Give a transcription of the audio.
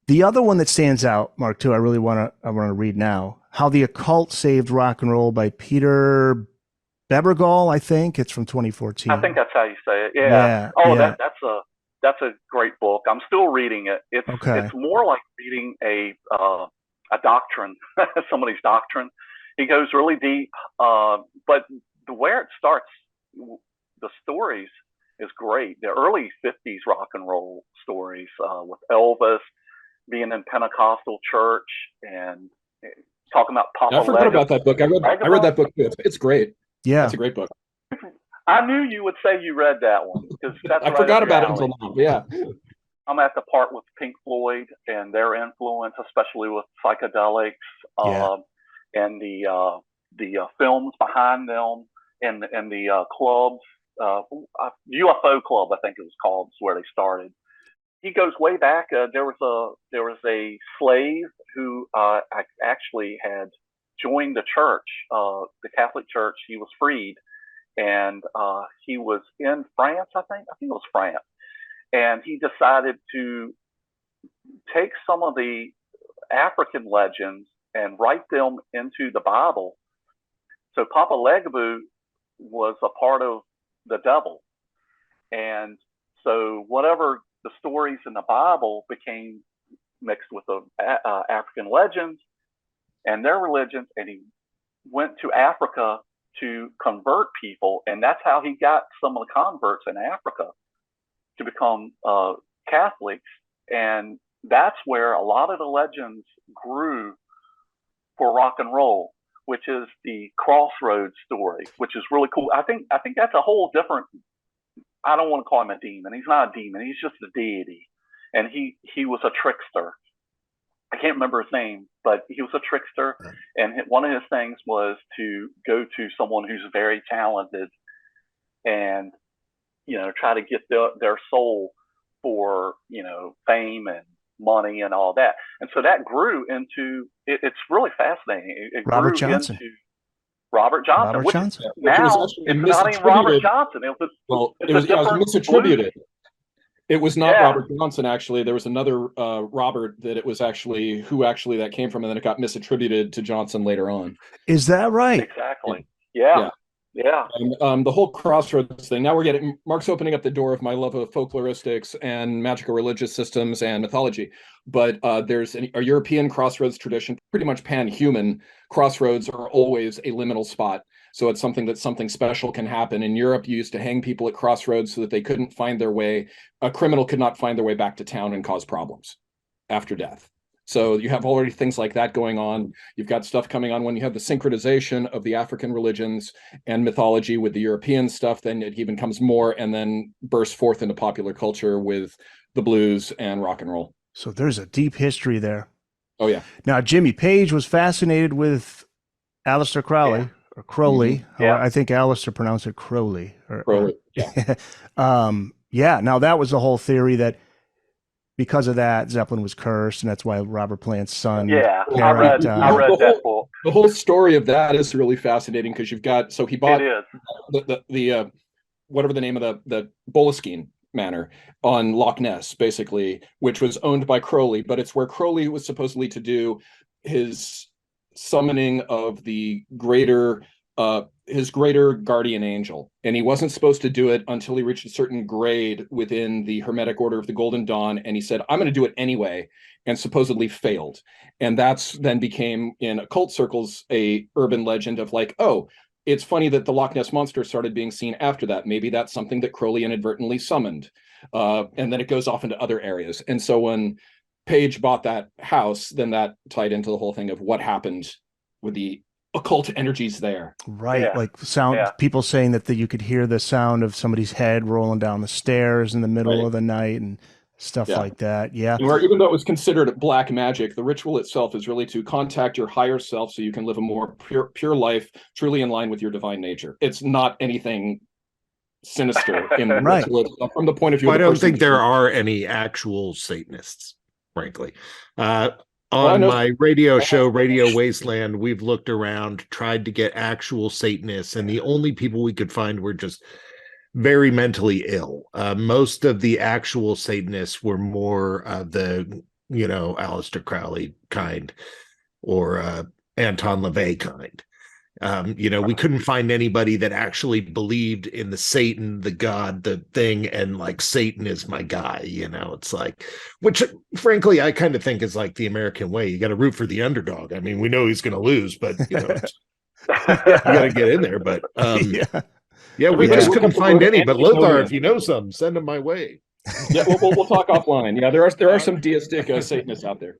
The other one that stands out, Mark, too, I want to read now. How the Occult Saved Rock and Roll by Peter Bebergal, I think. It's from I think 2014. that's how you say it. Yeah. Yeah, Oh, yeah. that's a great book. I'm still reading it. It's Okay. more like reading a doctrine, somebody's doctrine. He goes really deep, but the where it starts, the stories is great. The early '50s rock and roll stories with Elvis being in Pentecostal church and talking about Papa I forgot Leg- about that book. I read Legaba. that book too. It's great. Yeah. That's a great book. I knew you would say you read that one because that's I right up forgot your about it alley. until now. Yeah. I'm at the part with Pink Floyd and their influence, especially with psychedelics, Yeah. and the films behind them, and the clubs. UFO Club, I think it was called, is where they started. He goes way back. There was a slave who actually had joined the church, the Catholic Church. He was freed, and he was in France. I think it was France, and he decided to take some of the African legends and write them into the Bible. So Papa Legba was a part of the devil, and so whatever the stories in the Bible became mixed with the African legends and their religions, and he went to Africa to convert people, and that's how he got some of the converts in Africa to become Catholics, and that's where a lot of the legends grew for rock and roll, which is the Crossroads story, which is really cool. I think that's a whole different. I don't want to call him a demon. He's not a demon. He's just a deity, and he was a trickster. I can't remember his name, but he was a trickster, and one of his things was to go to someone who's very talented and try to get their soul for fame and money and all that. And so that grew into it's really fascinating. It Robert grew Johnson. into Robert Johnson, Robert which Johnson. Which was now actually it's not even Robert misattributed. Johnson. Well, It's it a was, yeah, it was different blues. misattributed. It was not Yeah, Robert Johnson, actually. There was another Robert that it was actually who actually that came from, and then it got misattributed to Johnson later on. Is that right? Yeah. exactly. Yeah, Yeah. yeah, And the whole Crossroads thing. Now we're getting Mark's opening up the door of my love of folkloristics and magical religious systems and mythology. But there's a European Crossroads tradition, pretty much pan-human. Crossroads are always a liminal spot. So it's something that something special can happen. In Europe, you used to hang people at crossroads so that they couldn't find their way. A criminal could not find their way back to town and cause problems after death. So you have already things like that going on. You've got stuff coming on when you have the synchronization of the African religions and mythology with the European stuff, then it even comes more and then bursts forth into popular culture with the blues and rock and roll. So there's a deep history there. Oh yeah. Now, Jimmy Page was fascinated with Aleister yeah, Crowley or Crowley. yeah. I think Aleister pronounced it Crowley. Yeah. Yeah. Now that was the whole theory that because of that, Zeppelin was cursed, and that's why Robert Plant's son Yeah, I Garrett. read I read that book. The whole story of that is really fascinating because you've got he It bought is. the whatever the name of the Boleskine Manor on Loch Ness, basically, which was owned by Crowley, but it's where Crowley was supposedly to do his summoning of the greater his greater guardian angel, and he wasn't supposed to do it until he reached a certain grade within the Hermetic Order of the Golden Dawn, and he said, I'm going to do it anyway, and supposedly failed. And that's then became in occult circles a urban legend of like, oh, it's funny that the Loch Ness monster started being seen after that. Maybe that's something that Crowley inadvertently summoned, and then it goes off into other areas. And so when Page bought that house, then that tied into the whole thing of what happened with the occult energies there. Right, Yeah, like sound yeah, people saying that you could hear the sound of somebody's head rolling down the stairs in the middle Right. of the night and stuff Yeah. like that. Yeah. And where even though it was considered black magic, the ritual itself is really to contact your higher self so you can live a more pure life, truly in line with your divine nature. It's not anything sinister in the Right. ritual itself, from the point of view Well, of I the don't person. think there are any actual Satanists, frankly. Well, I On know. my radio show, Radio Wasteland, we've looked around, tried to get actual Satanists, and the only people we could find were just very mentally ill. Most of the actual Satanists were more the Aleister Crowley kind, or Anton LaVey kind. We couldn't find anybody that actually believed in the Satan, the God, the thing, and like Satan is my guy. It's like, which frankly I kind of think is like the American way. You got to root for the underdog. I mean, we know he's going to lose, but you got to get in there. But we just couldn't find any. But Lothar, if you know some, send them my way. Yeah, we'll talk offline. Yeah, there are some deistic Satanists out there.